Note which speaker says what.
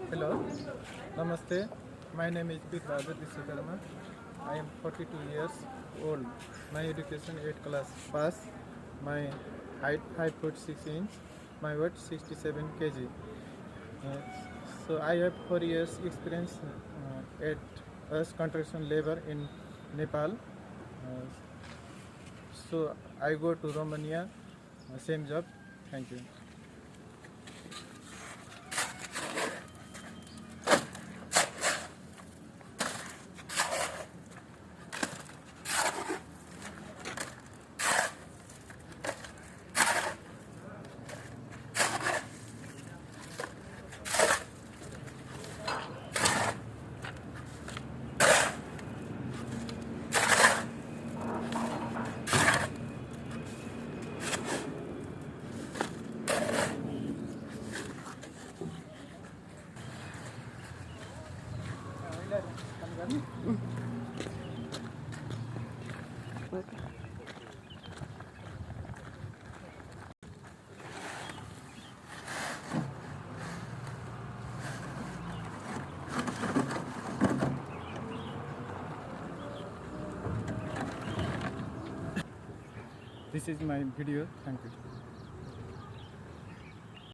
Speaker 1: Hello, Namaste. My name is P. Raja Vishwakarma. I am 42 years old. My education 8th class pass. My height 5 foot 6 inch. My weight 67 kg. Uh, so I have 4 years experience at as construction labor in Nepal. So I go to Romania, same job. Thank you. This is my video. Thank you.